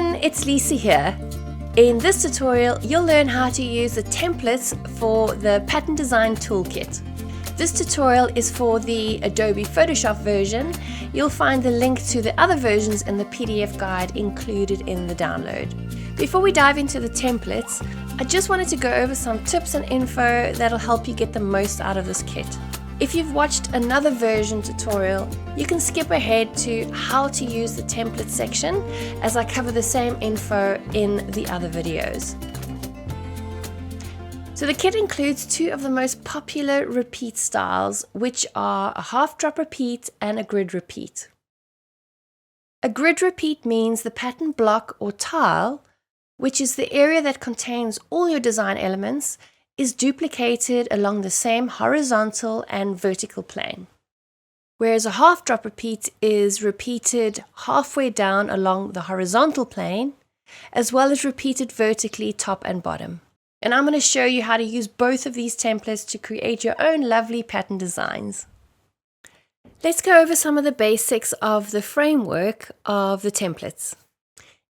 everyone, it's Lisa here. In this tutorial, you'll learn how to use the templates for the Pattern Design Toolkit. This tutorial is for the Adobe Photoshop version. You'll find the link to the other versions in the PDF guide included in the download. Before we dive into the templates, I just wanted to go over some tips and info that'll help you get the most out of this kit. If you've watched another version tutorial, you can skip ahead to how to use the template section, as I cover the same info in the other videos. So the kit includes two of the most popular repeat styles, which are a half drop repeat and a grid repeat. A grid repeat means the pattern block or tile, which is the area that contains all your design elements, is duplicated along the same horizontal and vertical plane. Whereas a half drop repeat is repeated halfway down along the horizontal plane, as well as repeated vertically top and bottom. And I'm going to show you how to use both of these templates to create your own lovely pattern designs. Let's go over some of the basics of the framework of the templates.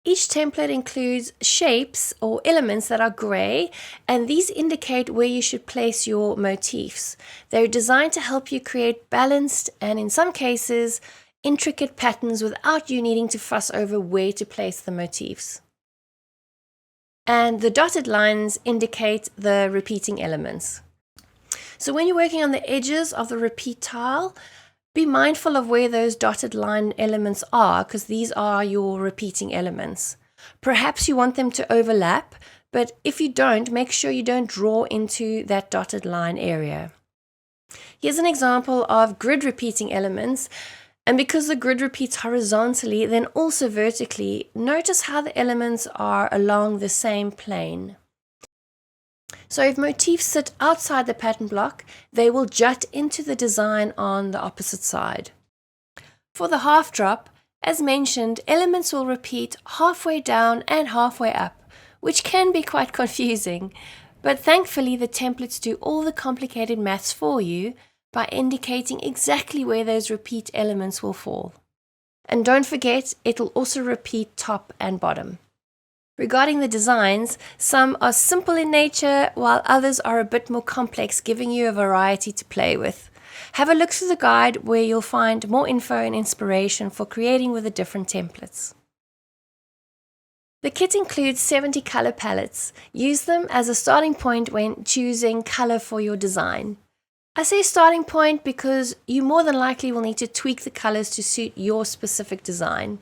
Each template includes shapes or elements that are grey, and these indicate where you should place your motifs. They're designed to help you create balanced and, in some cases, intricate patterns without you needing to fuss over where to place the motifs. And the dotted lines indicate the repeating elements. So when you're working on the edges of the repeat tile, be mindful of where those dotted line elements are, because these are your repeating elements. Perhaps you want them to overlap, but if you don't, make sure you don't draw into that dotted line area. Here's an example of grid repeating elements, and because the grid repeats horizontally, then also vertically, notice how the elements are along the same plane. So if motifs sit outside the pattern block, they will jut into the design on the opposite side. For the half drop, as mentioned, elements will repeat halfway down and halfway up, which can be quite confusing, but thankfully the templates do all the complicated maths for you by indicating exactly where those repeat elements will fall. And don't forget, it'll also repeat top and bottom. Regarding the designs, some are simple in nature, while others are a bit more complex, giving you a variety to play with. Have a look through the guide where you'll find more info and inspiration for creating with the different templates. The kit includes 70 color palettes. Use them as a starting point when choosing color for your design. I say starting point because you more than likely will need to tweak the colors to suit your specific design.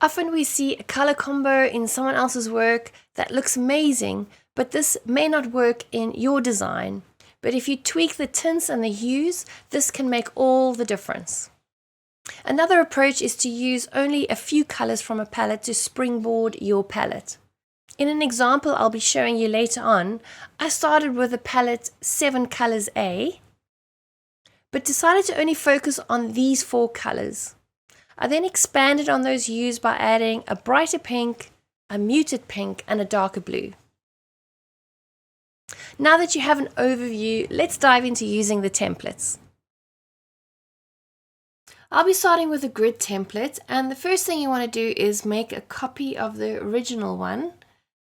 Often we see a color combo in someone else's work that looks amazing, but this may not work in your design. But if you tweak the tints and the hues, this can make all the difference. Another approach is to use only a few colors from a palette to springboard your palette. In an example I'll be showing you later on, I started with a palette 7 colors A, but decided to only focus on these 4 colors. I then expanded on those hues by adding a brighter pink, a muted pink, and a darker blue. Now that you have an overview, let's dive into using the templates. I'll be starting with a grid template, and the first thing you want to do is make a copy of the original one.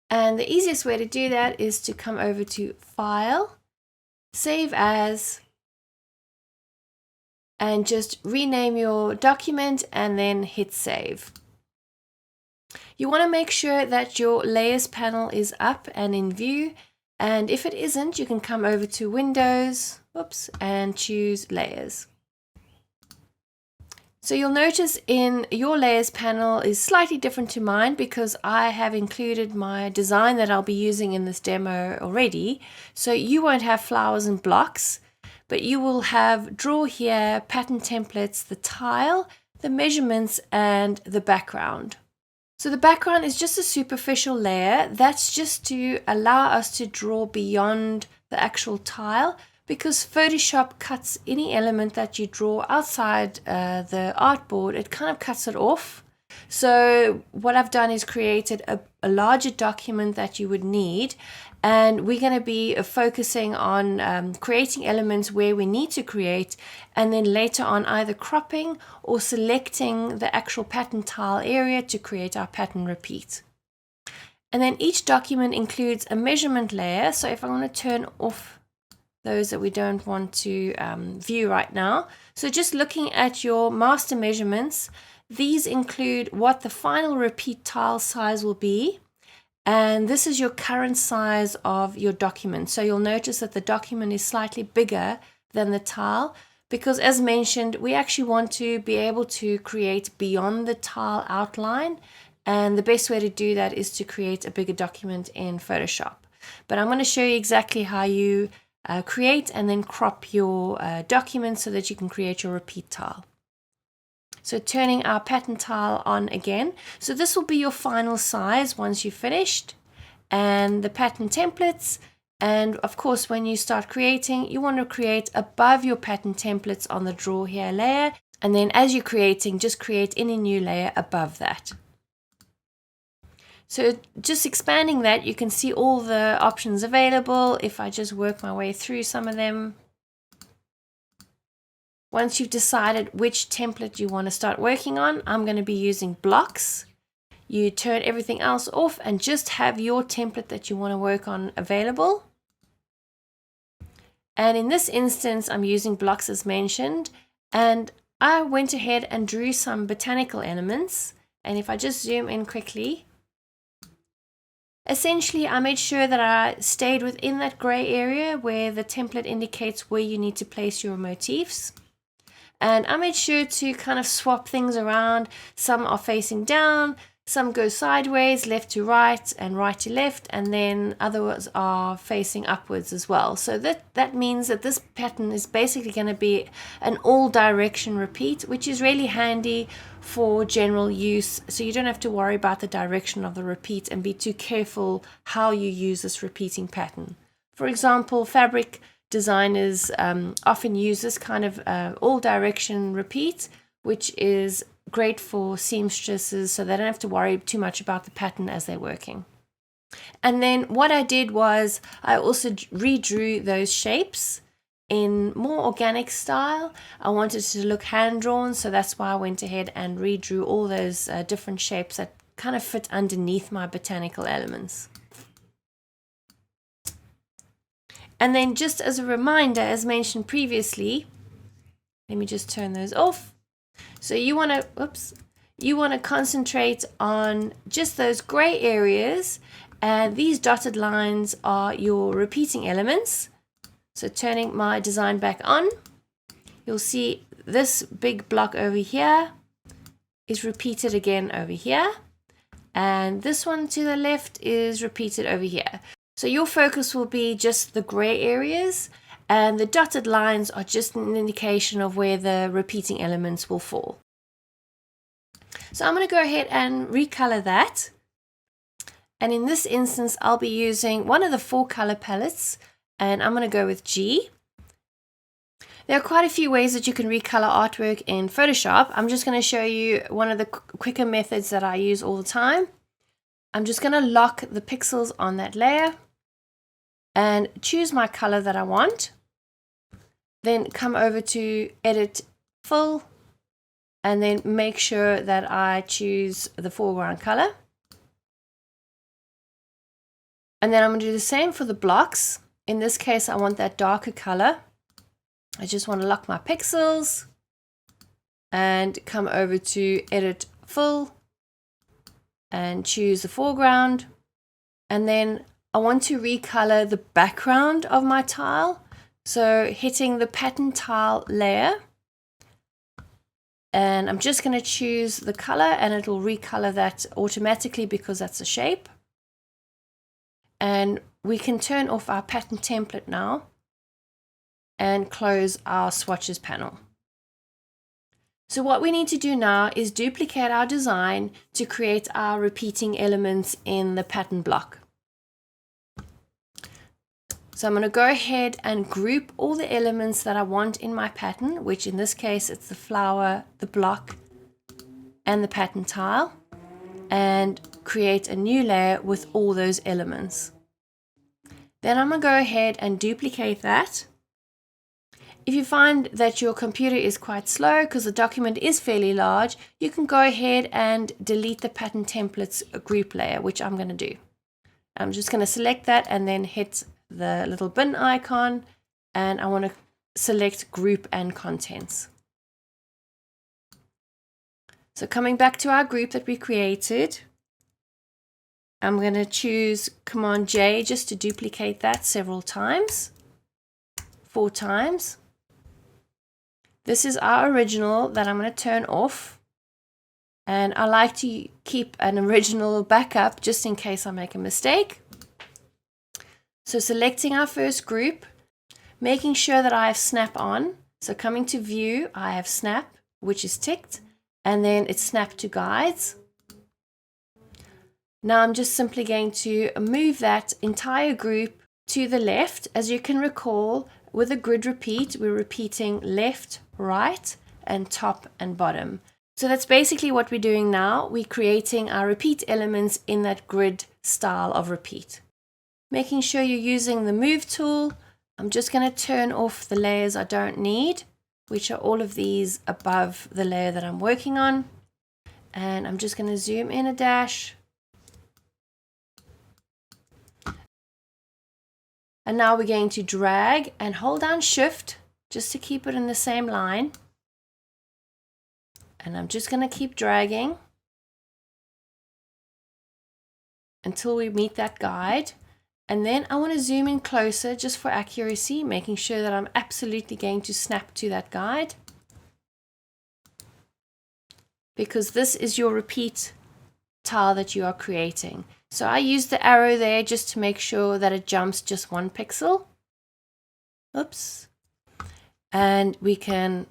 And the easiest way to do that is to come over to File, Save As, and just rename your document and then hit save. You want to make sure that your layers panel is up and in view, and if it isn't, you can come over to Windows, and choose Layers. So you'll notice in your layers panel is slightly different to mine because I have included my design that I'll be using in this demo already. So you won't have flowers and blocks, but you will have draw here, pattern templates, the tile, the measurements, and the background. So the background is just a superficial layer. That's just to allow us to draw beyond the actual tile, because Photoshop cuts any element that you draw outside the artboard. It kind of cuts it off. So what I've done is created a larger document that you would need, and we're going to be focusing on creating elements where we need to create, and then later on either cropping or selecting the actual pattern tile area to create our pattern repeat. And then each document includes a measurement layer. So if I want to turn off those that we don't want to view right now. So just looking at your master measurements, these include what the final repeat tile size will be. And this is your current size of your document. So you'll notice that the document is slightly bigger than the tile because, as mentioned, we actually want to be able to create beyond the tile outline. And the best way to do that is to create a bigger document in Photoshop. But I'm going to show you exactly how you create and then crop your document so that you can create your repeat tile. So turning our pattern tile on again. So this will be your final size once you've finished, and the pattern templates. And of course, when you start creating, you want to create above your pattern templates on the draw here layer. And then as you're creating, just create any new layer above that. So just expanding that, you can see all the options available. If I just work my way through some of them. Once you've decided which template you want to start working on, I'm going to be using blocks. You turn everything else off and just have your template that you want to work on available. And in this instance, I'm using blocks as mentioned. And I went ahead and drew some botanical elements. And if I just zoom in quickly, essentially I made sure that I stayed within that gray area where the template indicates where you need to place your motifs. And I made sure to kind of swap things around. Some are facing down, some go sideways, left to right and right to left, and then others are facing upwards as well. So that means that this pattern is basically going to be an all direction repeat, which is really handy for general use. So you don't have to worry about the direction of the repeat and be too careful how you use this repeating pattern. For example, fabric designers often use this kind of all direction repeat, which is great for seamstresses so they don't have to worry too much about the pattern as they're working. And then what I did was I also redrew those shapes in more organic style. I wanted to look hand-drawn, so that's why I went ahead and redrew all those different shapes that kind of fit underneath my botanical elements. And then just as a reminder, as mentioned previously, let me just turn those off. So you want to concentrate on just those gray areas, and these dotted lines are your repeating elements. So turning my design back on, you'll see this big block over here is repeated again over here, and this one to the left is repeated over here. So your focus will be just the gray areas, and the dotted lines are just an indication of where the repeating elements will fall. So I'm going to go ahead and recolor that. And in this instance, I'll be using one of the 4 color palettes, and I'm going to go with G. There are quite a few ways that you can recolor artwork in Photoshop. I'm just going to show you one of the quicker methods that I use all the time. I'm just going to lock the pixels on that layer and choose my color that I want. Then come over to Edit Fill, and then make sure that I choose the foreground color. And then I'm going to do the same for the blocks. In this case, I want that darker color. I just want to lock my pixels and come over to Edit Fill and choose the foreground. And then I want to recolor the background of my tile. So hitting the pattern tile layer, and I'm just going to choose the color, and it'll recolor that automatically because that's a shape. And we can turn off our pattern template now and close our swatches panel. So what we need to do now is duplicate our design to create our repeating elements in the pattern block. So I'm going to go ahead and group all the elements that I want in my pattern, which in this case it's the flower, the block, and the pattern tile, and create a new layer with all those elements. Then I'm going to go ahead and duplicate that. If you find that your computer is quite slow because the document is fairly large, you can go ahead and delete the pattern templates group layer, which I'm going to do. I'm just going to select that and then hit the little bin icon, and I want to select group and contents. So coming back to our group that we created, I'm going to choose Command J just to duplicate that several times, 4 times. This is our original that I'm going to turn off. And I like to keep an original backup just in case I make a mistake. So selecting our first group, making sure that I have snap on. So coming to view, I have snap, which is ticked, and then it's snap to guides. Now I'm just simply going to move that entire group to the left. As you can recall, with a grid repeat, we're repeating left, right, and top and bottom. So that's basically what we're doing now. We're creating our repeat elements in that grid style of repeat. Making sure you're using the move tool. I'm just going to turn off the layers I don't need, which are all of these above the layer that I'm working on. And I'm just going to zoom in a dash. And now we're going to drag and hold down Shift just to keep it in the same line. And I'm just going to keep dragging until we meet that guide. And then I want to zoom in closer just for accuracy, making sure that I'm absolutely going to snap to that guide, because this is your repeat tile that you are creating. So I use the arrow there just to make sure that it jumps just 1 pixel. Oops. And we can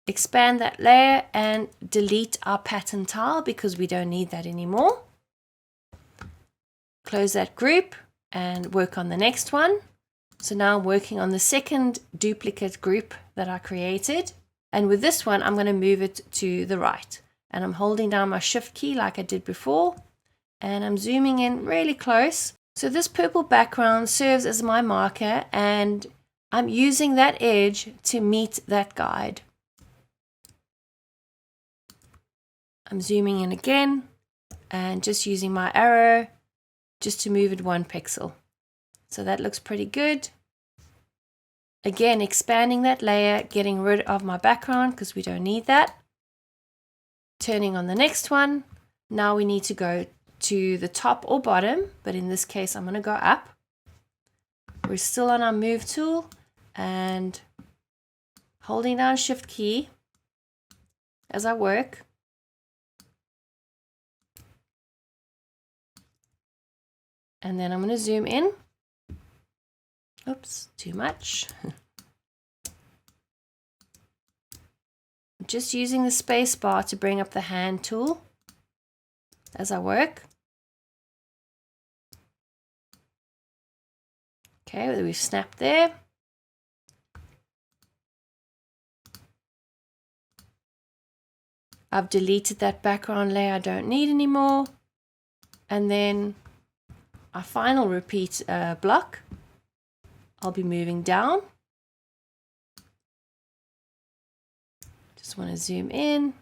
expand that layer and delete our pattern tile because we don't need that anymore. Close that group and work on the next one. So now I'm working on the second duplicate group that I created. And with this one, I'm going to move it to the right. And I'm holding down my Shift key like I did before. And I'm zooming in really close. So this purple background serves as my marker, and I'm using that edge to meet that guide. I'm zooming in again and just using my arrow just to move it 1 pixel. So that looks pretty good. Again, expanding that layer, getting rid of my background because we don't need that. Turning on the next one. Now we need to go to the top or bottom, but in this case I'm going to go up. We're still on our move tool and holding down Shift key as I work. And then I'm going to zoom in. Oops, too much. I'm just using the space bar to bring up the hand tool as I work. Okay, we've snapped there. I've deleted that background layer I don't need anymore. And then our final repeat block, I'll be moving down. Just want to zoom in.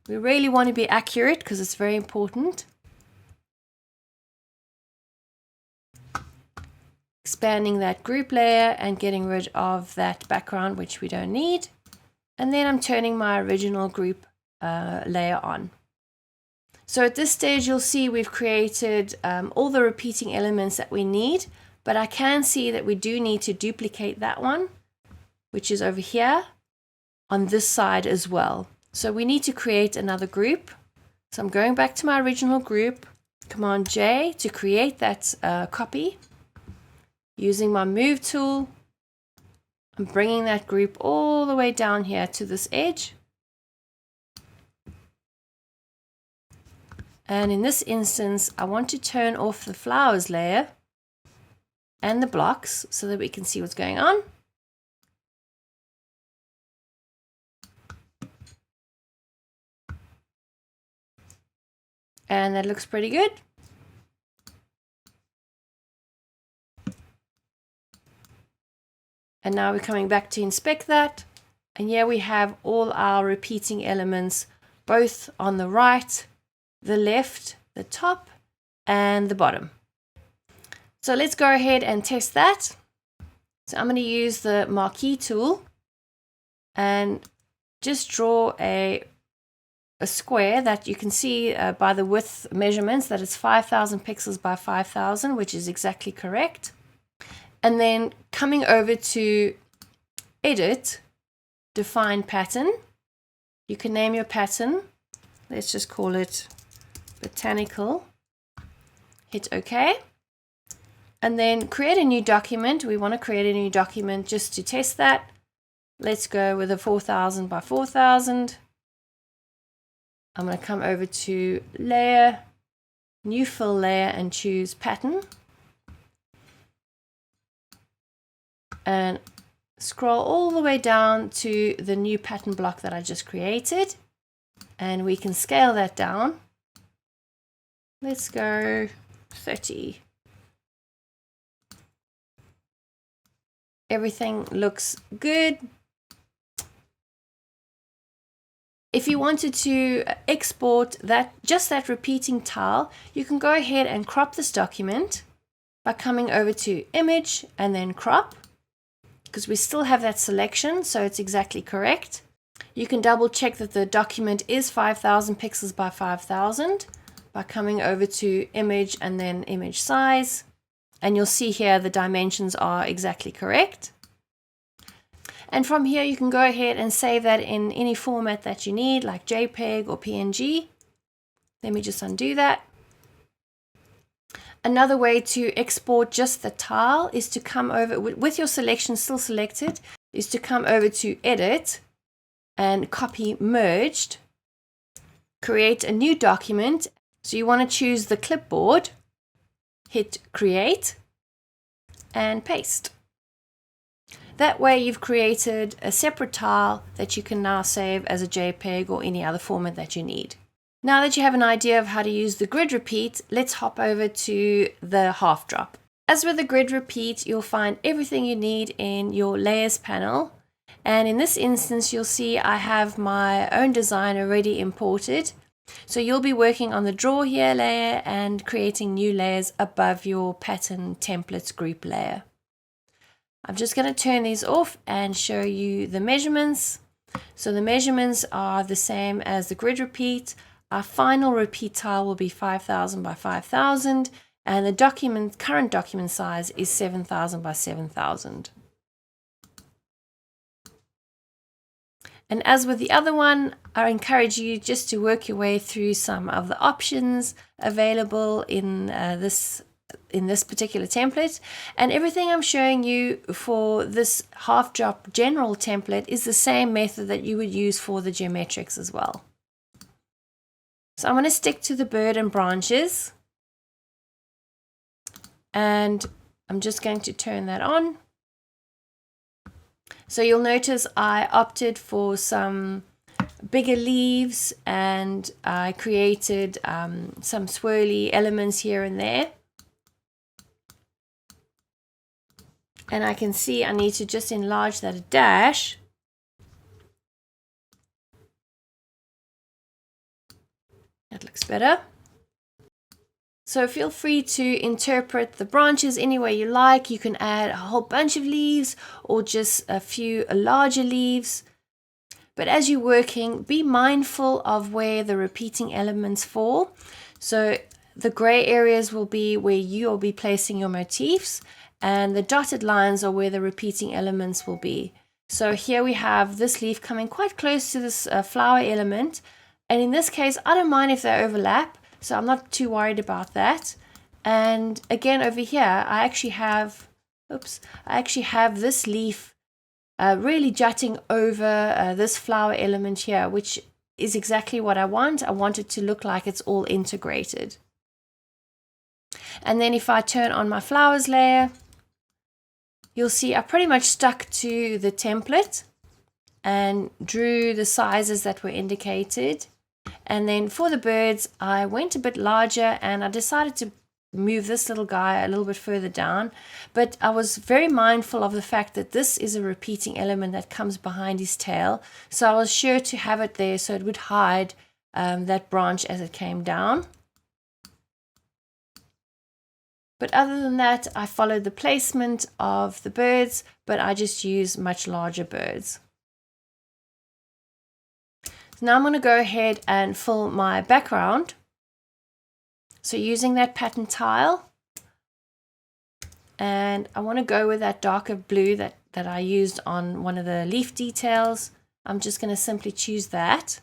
We really want to be accurate because it's very important. Expanding that group layer and getting rid of that background, which we don't need. And then I'm turning my original group layer on. So at this stage, you'll see we've created all the repeating elements that we need, but I can see that we do need to duplicate that one, which is over here on this side as well. So we need to create another group. So I'm going back to my original group, Command J to create that copy. Using my move tool, I'm bringing that group all the way down here to this edge. And in this instance, I want to turn off the flowers layer and the blocks so that we can see what's going on. And that looks pretty good. And now we're coming back to inspect that. And here we have all our repeating elements, both on the right, the left, the top, and the bottom. So let's go ahead and test that. So I'm going to use the marquee tool and just draw a square that you can see by the width measurements that it's 5,000 pixels by 5,000, which is exactly correct. And then coming over to Edit, Define Pattern, you can name your pattern. Let's just call it Botanical. Hit OK. And then create a new document. We want to create a new document just to test that. Let's go with a 4,000 by 4,000. I'm going to come over to Layer, New Fill Layer, and choose Pattern. And scroll all the way down to the new pattern block that I just created. And we can scale that down. Let's go 30. Everything looks good. If you wanted to export just that repeating tile, you can go ahead and crop this document by coming over to Image and then Crop, because we still have that selection, so it's exactly correct. You can double check that the document is 5,000 pixels by 5,000 by coming over to Image and then Image Size, and you'll see here the dimensions are exactly correct. And from here you can go ahead and save that in any format that you need, like JPEG or PNG. Let me just undo that. Another way to export just the tile is to come over, with your selection still selected, is to come over to Edit and Copy Merged. Create a new document. So you want to choose the clipboard, hit Create, and paste. That way you've created a separate tile that you can now save as a JPEG or any other format that you need. Now that you have an idea of how to use the grid repeat, let's hop over to the half drop. As with the grid repeat, you'll find everything you need in your layers panel. And in this instance, you'll see I have my own design already imported. So you'll be working on the draw here layer and creating new layers above your pattern templates group layer. I'm just going to turn these off and show you the measurements. So the measurements are the same as the grid repeat. Our final repeat tile will be 5,000 by 5,000, and the current document size is 7,000 by 7,000. And as with the other one, I encourage you just to work your way through some of the options available in this particular template, and everything I'm showing you for this half drop general template is the same method that you would use for the geometrics as well. So I'm going to stick to the bird and branches, and I'm just going to turn that on. So you'll notice I opted for some bigger leaves, and I created some swirly elements here and there. And I can see I need to just enlarge that a dash. That looks better. So feel free to interpret the branches any way you like. You can add a whole bunch of leaves or just a few larger leaves. But as you're working, be mindful of where the repeating elements fall. So the gray areas will be where you'll be placing your motifs, and the dotted lines are where the repeating elements will be. So here we have this leaf coming quite close to this flower element, and in this case I don't mind if they overlap, so I'm not too worried about that. And again over here I actually have this leaf really jutting over this flower element here, which is exactly what I want. I want it to look like it's all integrated. And then if I turn on my flowers layer, you'll see I pretty much stuck to the template and drew the sizes that were indicated. And then for the birds, I went a bit larger, and I decided to move this little guy a little bit further down. But I was very mindful of the fact that this is a repeating element that comes behind his tail. So I was sure to have it there so it would hide that branch as it came down. But other than that, I followed the placement of the birds, but I just use much larger birds. So now I'm going to go ahead and fill my background. So using that pattern tile, and I want to go with that darker blue that I used on one of the leaf details. I'm just going to simply choose that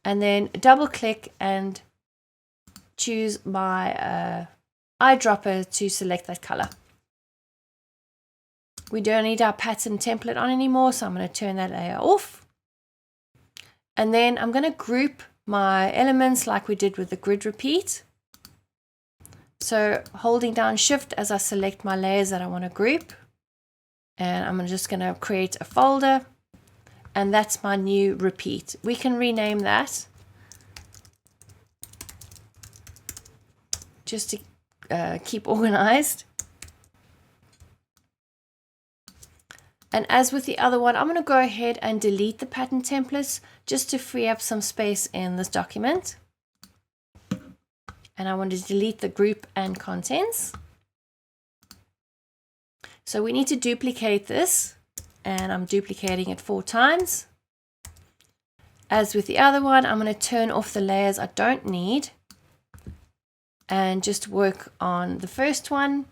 and then double click and choose my eyedropper to select that color. We don't need our pattern template on anymore, so I'm going to turn that layer off. And then I'm going to group my elements like we did with the grid repeat. So holding down Shift as I select my layers that I want to group. And I'm just going to create a folder. And that's my new repeat. We can rename that just to keep organized. And as with the other one, I'm going to go ahead and delete the pattern templates just to free up some space in this document. And I want to delete the group and contents. So we need to duplicate this, and I'm duplicating it 4 times. As with the other one, I'm going to turn off the layers I don't need and just work on the first one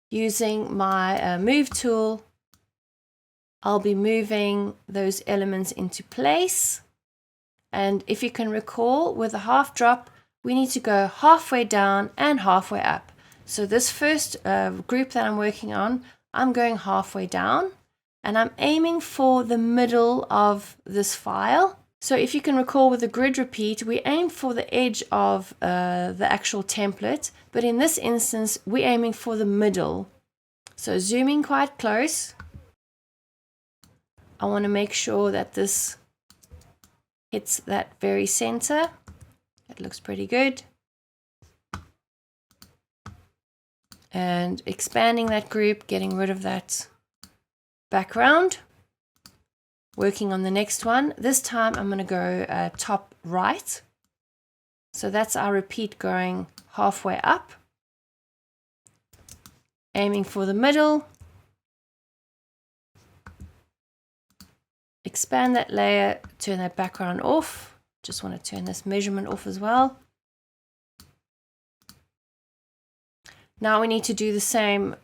using my move tool. I'll be moving those elements into place. And if you can recall, with a half drop, we need to go halfway down and halfway up. So this first group that I'm working on, I'm going halfway down and I'm aiming for the middle of this file. So if you can recall with the grid repeat, we aim for the edge of the actual template, but in this instance, we're aiming for the middle. So zooming quite close, I want to make sure that this hits that very center. It looks pretty good. And expanding that group, getting rid of that background. Working on the next one. This time I'm going to go top right. So that's our repeat going halfway up. Aiming for the middle. Expand that layer, turn that background off. Just want to turn this measurement off as well. Now we need to do the same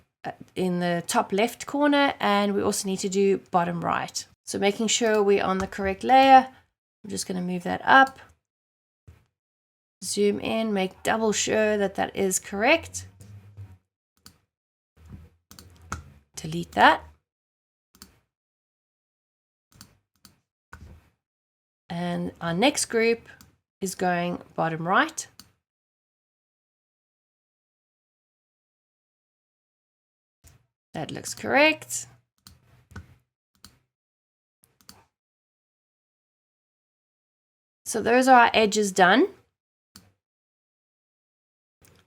in the top left corner, and we also need to do bottom right. So making sure we're on the correct layer, I'm just going to move that up. Zoom in, make double sure that that is correct. Delete that. And our next group is going bottom right. That looks correct. So those are our edges done.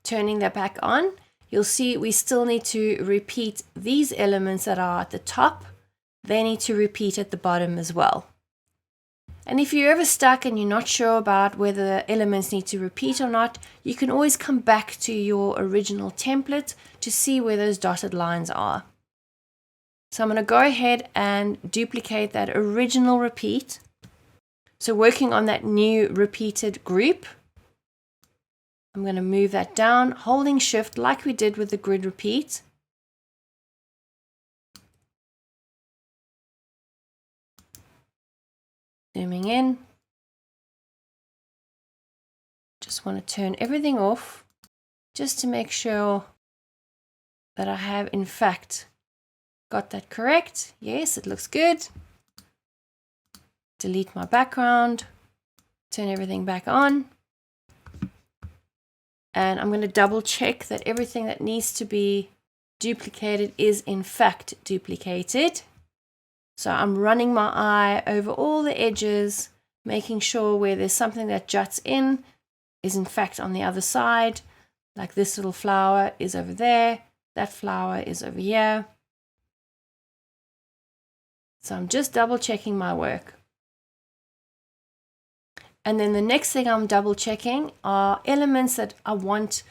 Turning that back on, you'll see we still need to repeat these elements that are at the top. They need to repeat at the bottom as well. And if you're ever stuck and you're not sure about whether the elements need to repeat or not, you can always come back to your original template to see where those dotted lines are. So I'm going to go ahead and duplicate that original repeat. So working on that new repeated group, I'm going to move that down, holding Shift like we did with the grid repeat. Zooming in. Just want to turn everything off just to make sure that I have in fact got that correct. Yes, it looks good. Delete my background, turn everything back on. And I'm going to double check that everything that needs to be duplicated is in fact duplicated. So I'm running my eye over all the edges, making sure where there's something that juts in is fact on the other side. Like this little flower is over there, that flower is over here. So I'm just double checking my work. And then the next thing I'm double checking are elements that I want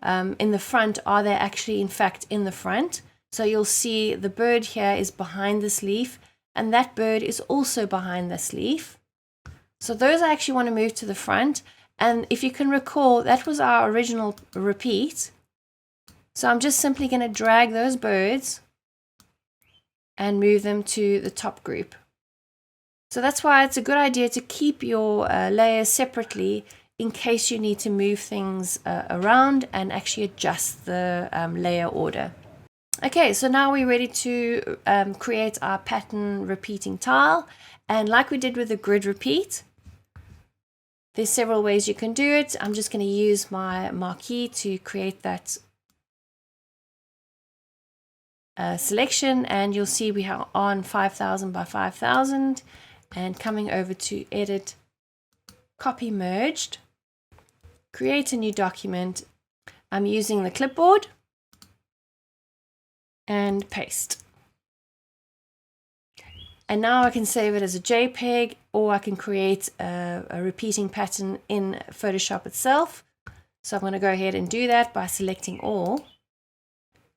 in the front. Are they actually in fact in the front? So you'll see the bird here is behind this leaf, and that bird is also behind this leaf. So those I actually want to move to the front. And if you can recall, that was our original repeat. So I'm just simply going to drag those birds and move them to the top group. So that's why it's a good idea to keep your layers separately in case you need to move things around and actually adjust the layer order. Okay, so now we're ready to create our pattern repeating tile. And like we did with the grid repeat, there's several ways you can do it. I'm just going to use my marquee to create that selection, and you'll see we are on 5000 by 5000, and coming over to edit, copy merged, create a new document. I'm using the clipboard and paste. And now I can save it as a JPEG, or I can create a repeating pattern in Photoshop itself. So I'm going to go ahead and do that by selecting all,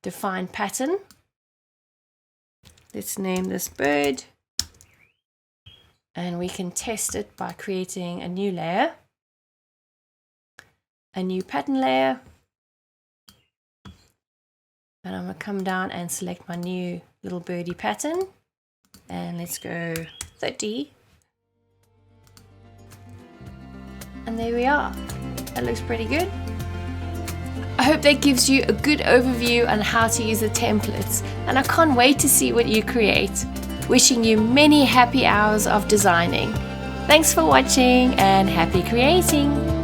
define pattern. Let's name this bird, and we can test it by creating a new layer, a new pattern layer. And I'm going to come down and select my new little birdie pattern, and let's go 30. And there we are. That looks pretty good. I hope that gives you a good overview on how to use the templates, and I can't wait to see what you create. Wishing you many happy hours of designing. Thanks for watching and happy creating!